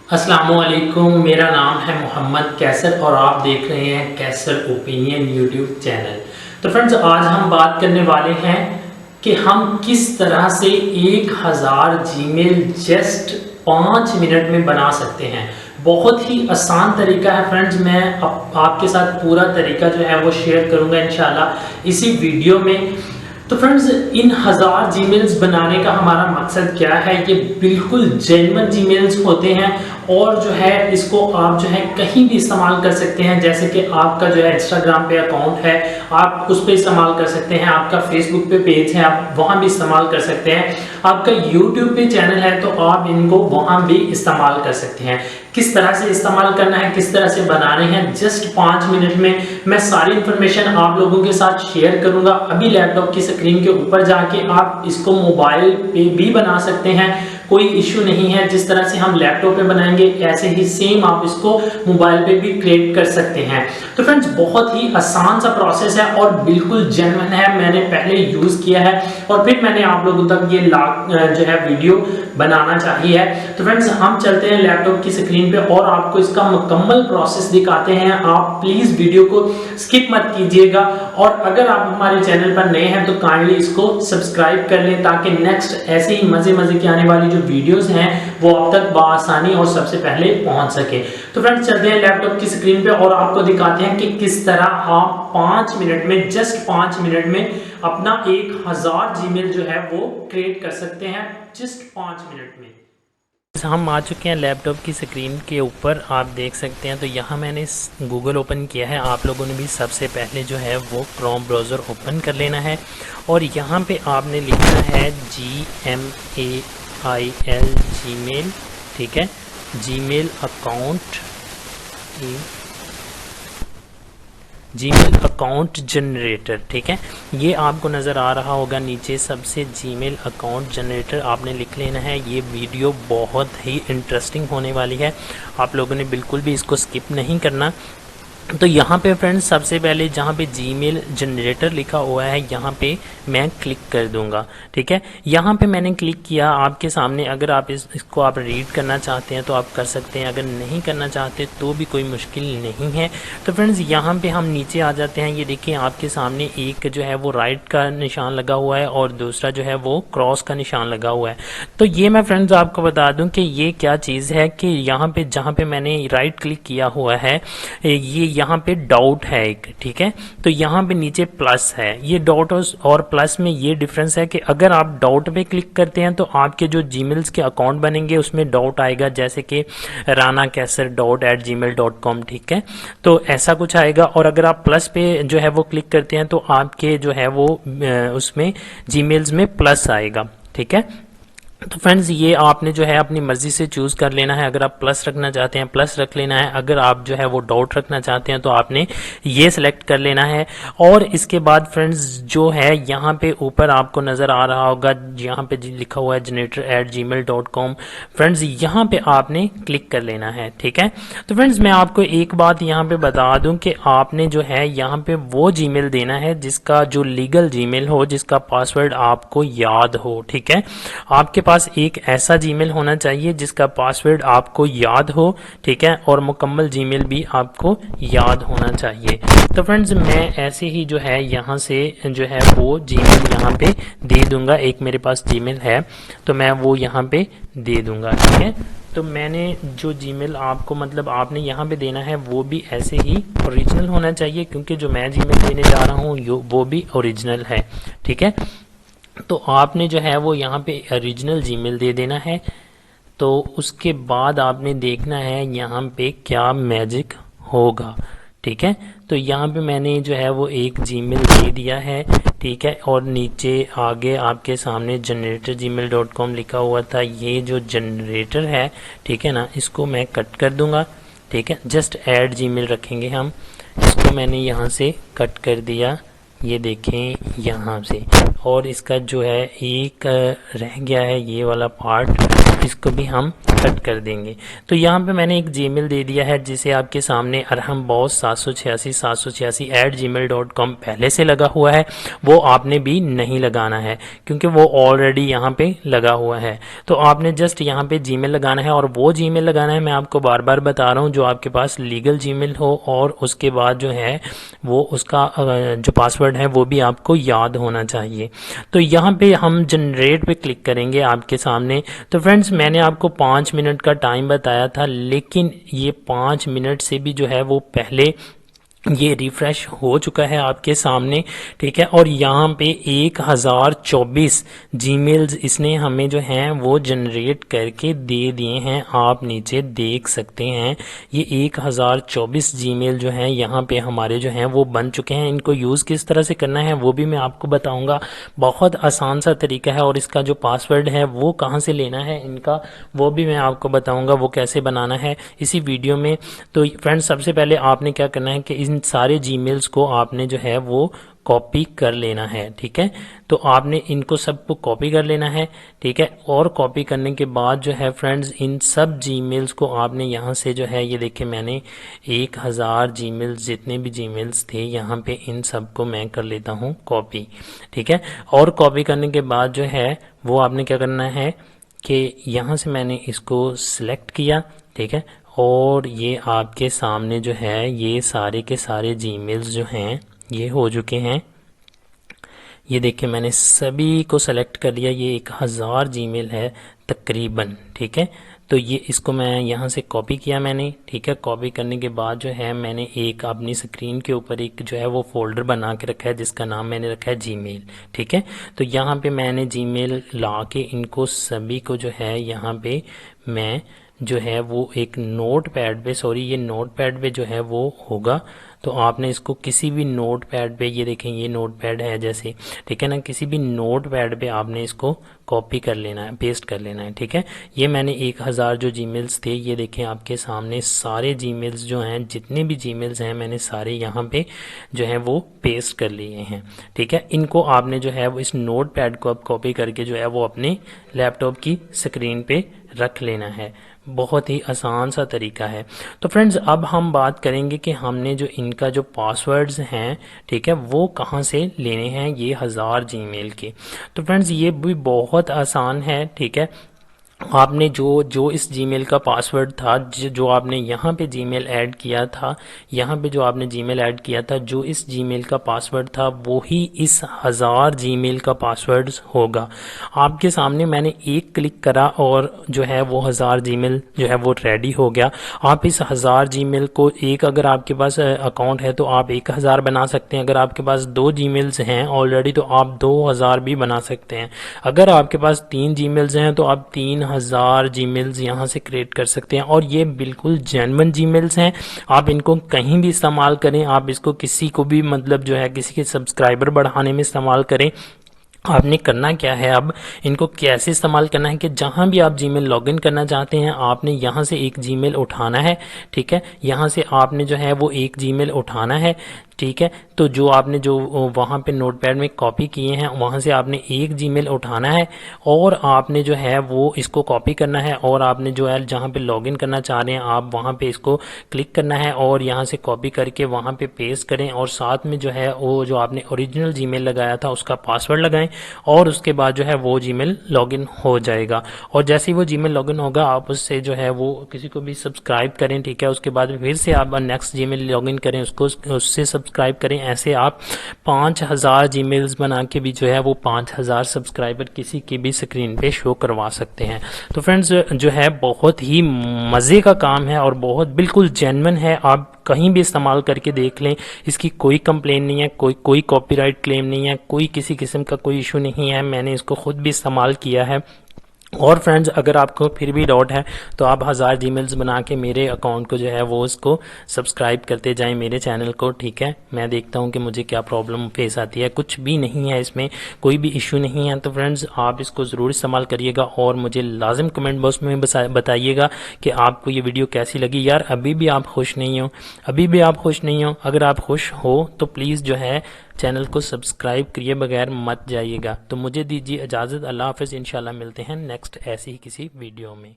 अस्सलामुअलैकुम, मेरा नाम है मोहम्मद कैसर और आप देख रहे हैं कैसर ओपिनियन यूट्यूब चैनल। तो फ्रेंड्स, आज हम बात करने वाले हैं कि हम किस तरह से 1000 जीमेल जस्ट 5 मिनट में बना सकते हैं। बहुत ही आसान तरीका है फ्रेंड्स। मैं आपके साथ पूरा तरीका जो है वो शेयर करूंगा इंशाल्लाह इसी वीडियो में। तो फ्रेंड्स, इन 1000 जीमेल्स बनाने का हमारा मकसद क्या है? ये बिल्कुल जेन्युइन जीमेल्स होते हैं और जो है इसको आप जो है कहीं भी इस्तेमाल कर सकते हैं। जैसे कि आपका जो है इंस्टाग्राम पे अकाउंट है, आप उस पर इस्तेमाल कर सकते हैं। आपका फेसबुक पे पेज है, आप वहाँ भी इस्तेमाल कर सकते हैं। आपका यूट्यूब पे चैनल है तो आप इनको वहाँ भी इस्तेमाल कर सकते हैं। किस तरह से इस्तेमाल करना है, किस तरह से बनाने हैं, जस्ट 5 मिनट में मैं सारी इंफॉर्मेशन आप लोगों के साथ शेयर करूंगा। अभी लैपटॉप की स्क्रीन के ऊपर जाके आप इसको मोबाइल पे भी बना सकते हैं, कोई इश्यू नहीं है। जिस तरह से हम लैपटॉप पे बनाएंगे ऐसे ही सेम आप इसको मोबाइल पे भी क्रिएट कर सकते हैं। तो फ्रेंड्स, बहुत ही आसान सा प्रोसेस है और बिल्कुल जेन्युइन है। मैंने पहले यूज किया है और फिर मैंने आप लोगों तक ये जो है वीडियो बनाना चाहिए। तो फ्रेंड्स, हम चलते हैं लैपटॉप की स्क्रीन पे और आपको इसका मुकम्मल प्रोसेस दिखाते हैं। आप प्लीज वीडियो को स्किप मत कीजिएगा और अगर आप हमारे चैनल पर नए हैं तो काइंडली इसको सब्सक्राइब कर लें ताकि नेक्स्ट ऐसे ही मजे मजे की आने वाली जो वीडियोस हैं वो आप तक बआसानी और सबसे पहले पहुंच सके। तो फ्रेंड्स, चलते हैं लैपटॉप की स्क्रीन पे और आपको दिखाते हैं कि किस तरह आप 5 मिनट में, जस्ट 5 मिनट में अपना 1000 जीमेल जो है वो क्रिएट कर सकते हैं, जस्ट 5 मिनट में। हम आ चुके हैं लैपटॉप की स्क्रीन के ऊपर, आप देख सकते हैं। तो यहाँ मैंने गूगल ओपन किया है। आप लोगों ने भी सबसे पहले जो है वो क्रोम ब्राउज़र ओपन कर लेना है और यहाँ पे आपने लिखना है GMAIL जीमेल, ठीक है, जीमेल अकाउंट जनरेटर, ठीक है। ये आपको नज़र आ रहा होगा नीचे सबसे, जीमेल अकाउंट जनरेटर आपने लिख लेना है। ये वीडियो बहुत ही इंटरेस्टिंग होने वाली है, आप लोगों ने बिल्कुल भी इसको स्किप नहीं करना। तो यहाँ पे फ्रेंड्स, सबसे पहले जहाँ पे जीमेल जनरेटर लिखा हुआ है यहाँ पे मैं क्लिक कर दूंगा, ठीक है। यहाँ पे मैंने क्लिक किया आपके सामने। अगर आप इसको आप रीड करना चाहते हैं तो आप कर सकते हैं, अगर नहीं करना चाहते तो भी कोई मुश्किल नहीं है। तो फ्रेंड्स, यहाँ पे हम नीचे आ जाते हैं। ये देखिए आपके सामने एक जो है वो राइट का निशान लगा हुआ है और दूसरा जो है वो क्रॉस का निशान लगा हुआ है। तो ये मैं फ्रेंड्स आपको बता दूं कि ये क्या चीज़ है कि यहाँ पे जहाँ पे मैंने राइट क्लिक किया हुआ है ये यहाँ पे डॉट है एक, ठीक है। तो यहाँ पे नीचे प्लस है। ये डॉट और प्लस में ये डिफरेंस है कि अगर आप डॉट पे क्लिक करते हैं तो आपके जो जीमेल्स के अकाउंट बनेंगे उसमें डॉट आएगा, जैसे कि rana.kaisar@gmail.com, ठीक है। तो ऐसा कुछ आएगा। और अगर आप प्लस पे जो है वो क्लिक करते हैं तो आपके जो है वो उसमें जीमेल्स में प्लस आएगा, ठीक है। तो फ्रेंड्स, ये आपने जो है अपनी मर्जी से चूज़ कर लेना है। अगर आप प्लस रखना चाहते हैं प्लस रख लेना है, अगर आप जो है वो डॉट रखना चाहते हैं तो आपने ये सिलेक्ट कर लेना है। और इसके बाद फ्रेंड्स जो है यहाँ पे ऊपर आपको नज़र आ रहा होगा, यहाँ पे लिखा हुआ है generator@gmail.com। फ्रेंड्स, यहाँ पे आपने क्लिक कर लेना है, ठीक है। तो फ्रेंड्स, मैं आपको एक बात यहाँ पे बता दूँ कि आपने जो है यहाँ पे वो जीमेल देना है जिसका जो लीगल जीमेल हो, जिसका पासवर्ड आपको याद हो, ठीक है। आपके पास एक ऐसा जीमेल होना चाहिए जिसका पासवर्ड आपको याद हो, ठीक है, और मुकम्मल जीमेल भी आपको याद होना चाहिए। तो फ्रेंड्स, मैं ऐसे ही जो है यहाँ से जो है वो जीमेल यहाँ पे दे दूंगा। एक मेरे पास जीमेल है तो मैं वो यहाँ पे दे दूंगा, ठीक है। तो मैंने जो जीमेल आपको मतलब आपने यहाँ पे देना है वो भी ऐसे ही ओरिजिनल होना चाहिए, क्योंकि जो मैं जीमेल देने जा रहा हूँ वो भी ओरिजिनल है, ठीक है। तो आपने जो है वो यहाँ पे ओरिजिनल जीमेल दे देना है। तो उसके बाद आपने देखना है यहाँ पे क्या मैजिक होगा, ठीक है। तो यहाँ पे मैंने जो है वो एक जीमेल दे दिया है, ठीक है। और नीचे आगे आपके सामने generator@gmail.com लिखा हुआ था। ये जो जनरेटर है, ठीक है ना, इसको मैं कट कर दूंगा, ठीक है। जस्ट ऐड जीमेल रखेंगे हम, इसको मैंने यहाँ से कट कर दिया, ये देखें यहाँ से। और इसका जो है एक रह गया है ये वाला पार्ट, इसको भी हम कट कर देंगे। तो यहाँ पे मैंने एक जीमेल दे दिया है जिसे आपके सामने अरहमबॉस 786 पहले से लगा हुआ है, वो आपने भी नहीं लगाना है क्योंकि वो ऑलरेडी यहाँ पे लगा हुआ है। तो आपने जस्ट यहाँ पे जीमेल लगाना है, और वो जीमेल लगाना है, मैं आपको बार बार बता रहा हूँ, जो आपके पास लीगल जीमेल हो और उसके बाद जो है वो उसका जो पासवर्ड है वो भी आपको याद होना चाहिए। तो यहाँ पे हम जनरेट पे क्लिक करेंगे आपके सामने। तो फ्रेंड्स मैंने आपको 5 मिनट का टाइम बताया था, लेकिन ये 5 मिनट से भी जो है वो पहले ये रिफ्रेश हो चुका है आपके सामने, ठीक है। और यहाँ पे 1024 जीमेल्स इसने हमें जो हैं वो जनरेट करके दे दिए हैं। आप नीचे देख सकते हैं ये 1024 जीमेल जो हैं यहाँ पे हमारे जो हैं वो बन चुके हैं। इनको यूज़ किस तरह से करना है वो भी मैं आपको बताऊंगा। बहुत आसान सा तरीका है, और इसका जो पासवर्ड है वो कहाँ से लेना है इनका वो भी मैं आपको बताऊँगा, वो कैसे बनाना है इसी वीडियो में। तो फ्रेंड्स सबसे पहले आपने क्या करना है कि इन सारे जीमेल्स को आपने जो है वो कॉपी कर लेना है, ठीक है। तो आपने इनको सबको कॉपी कर लेना है, ठीक है। और कॉपी करने के बाद जो है फ्रेंड्स इन सब जीमेल्स को आपने यहाँ से जो है ये देखिए मैंने 1000 जीमेल्स जितने भी जीमेल्स थे यहाँ पे इन सब को मैं कर लेता हूँ कॉपी, ठीक है। और कॉपी करने के बाद जो है वो आपने क्या करना है कि यहाँ से मैंने इसको सिलेक्ट किया, ठीक है। और ये आपके सामने जो है ये सारे के सारे जीमेल्स जो हैं ये हो चुके हैं। ये देखिए मैंने सभी को सेलेक्ट कर लिया, ये 1000 जीमेल है तकरीबन, ठीक है। तो ये इसको मैं यहाँ से कॉपी किया मैंने, ठीक है। कॉपी करने के बाद जो है मैंने एक अपनी स्क्रीन के ऊपर एक जो है वो फोल्डर बना के रखा है जिसका नाम मैंने रखा है जीमेल, ठीक है। तो यहाँ पे मैंने जीमेल ला के इनको सभी को जो है यहाँ पे मैं जो है वो एक नोट पैड पे, ये नोट पैड पे जो है वो होगा। तो आपने इसको किसी भी नोट पैड पे, ये देखें ये नोट पैड है जैसे, ठीक है ना, किसी भी नोट पैड पे आपने इसको कॉपी कर लेना है, पेस्ट कर लेना है, ठीक है। ये मैंने 1000 जो जीमेल्स थे ये देखें आपके सामने सारे जीमेल्स जो हैं जितने भी जीमेल्स हैं मैंने सारे यहाँ पे जो है वो पेस्ट कर लिए हैं, ठीक है। इनको आपने जो है वो इस नोट पैड को अब कॉपी करके जो है वो अपने लैपटॉप की स्क्रीन पे रख लेना है। बहुत ही आसान सा तरीका है। तो फ्रेंड्स अब हम बात करेंगे कि हमने जो इनका जो पासवर्ड्स हैं, ठीक है, वो कहाँ से लेने हैं ये 1000 जीमेल के। तो फ्रेंड्स ये भी बहुत आसान है, ठीक है। आपने जो इस जीमेल का पासवर्ड था, जो आपने यहाँ पे जीमेल ऐड किया था, यहाँ पे जो आपने जीमेल ऐड किया था, जो इस जीमेल का पासवर्ड था वो ही इस 1000 जीमेल का पासवर्ड होगा। आपके सामने मैंने एक क्लिक करा और जो है वो 1000 जीमेल जो है वो रेडी हो गया। आप इस 1000 जीमेल को अगर आपके पास अकाउंट है तो आप 1000 बना सकते हैं। अगर आपके पास 2 जीमेल्स हैं ऑलरेडी तो आप 2000 भी बना सकते हैं। अगर आपके पास 3 जीमेल्स हैं तो आप 3000 जीमेल्स यहाँ से क्रिएट कर सकते हैं। और ये बिल्कुल जेन्युइन जीमेल्स हैं, आप इनको कहीं भी इस्तेमाल करें, आप इसको किसी को भी मतलब जो है किसी के सब्सक्राइबर बढ़ाने में इस्तेमाल करें। आपने करना क्या है, अब इनको कैसे इस्तेमाल करना है कि जहां भी आप जीमेल लॉगिन करना चाहते हैं आपने यहां से एक जीमेल उठाना है, ठीक है। यहां से आपने जो है वो एक जीमेल उठाना है, ठीक है। तो जो आपने जो वहाँ पे नोटपैड में कॉपी किए हैं वहाँ से आपने एक जीमेल उठाना है और आपने जो है वो इसको कॉपी करना है और आपने जो है जहाँ पे लॉगिन करना चाह रहे हैं आप वहाँ पे इसको क्लिक करना है और यहाँ से कॉपी करके वहाँ पे पेस्ट करें और साथ में जो है वो जो आपने ओरिजिनल जीमेल लगाया था उसका पासवर्ड लगाएं और उसके बाद जो है वो जीमेल लॉगिन हो जाएगा। और जैसे ही वो जीमेल लॉगिन होगा आप उससे जो है वो किसी को भी सब्सक्राइब करें, ठीक है। उसके बाद फिर से आप नेक्स्ट जीमेल लॉगिन करें, उसको उससे सब्सक्राइब करें। ऐसे आप 5000 जीमेल्स बना के भी जो है वो 5000 सब्सक्राइबर किसी की भी स्क्रीन पे शो करवा सकते हैं। तो फ्रेंड्स जो है बहुत ही मज़े का काम है और बहुत बिल्कुल जेन्युइन है, आप कहीं भी इस्तेमाल करके देख लें, इसकी कोई कंप्लेन नहीं है, कोई कॉपीराइट क्लेम नहीं है, कोई किसी किस्म का कोई इशू नहीं है। मैंने इसको खुद भी इस्तेमाल किया है। और फ्रेंड्स अगर आपको फिर भी डाउट है तो आप 1000 जीमेल्स बना के मेरे अकाउंट को जो है वो उसको सब्सक्राइब करते जाएं मेरे चैनल को, ठीक है। मैं देखता हूं कि मुझे क्या प्रॉब्लम फेस आती है, कुछ भी नहीं है इसमें, कोई भी इशू नहीं है। तो फ्रेंड्स आप इसको ज़रूर इस्तेमाल करिएगा और मुझे लाजिम कमेंट बॉक्स में बताइएगा कि आपको ये वीडियो कैसी लगी। यार अभी भी आप खुश नहीं हो, अगर आप खुश हो तो प्लीज़ जो है चैनल को सब्सक्राइब किए बगैर मत जाइएगा। तो मुझे दीजिए इजाज़त, अल्लाह हाफ़िज़, इंशाल्लाह मिलते हैं नेक्स्ट नेक्स्ट ऐसी ही किसी वीडियो में।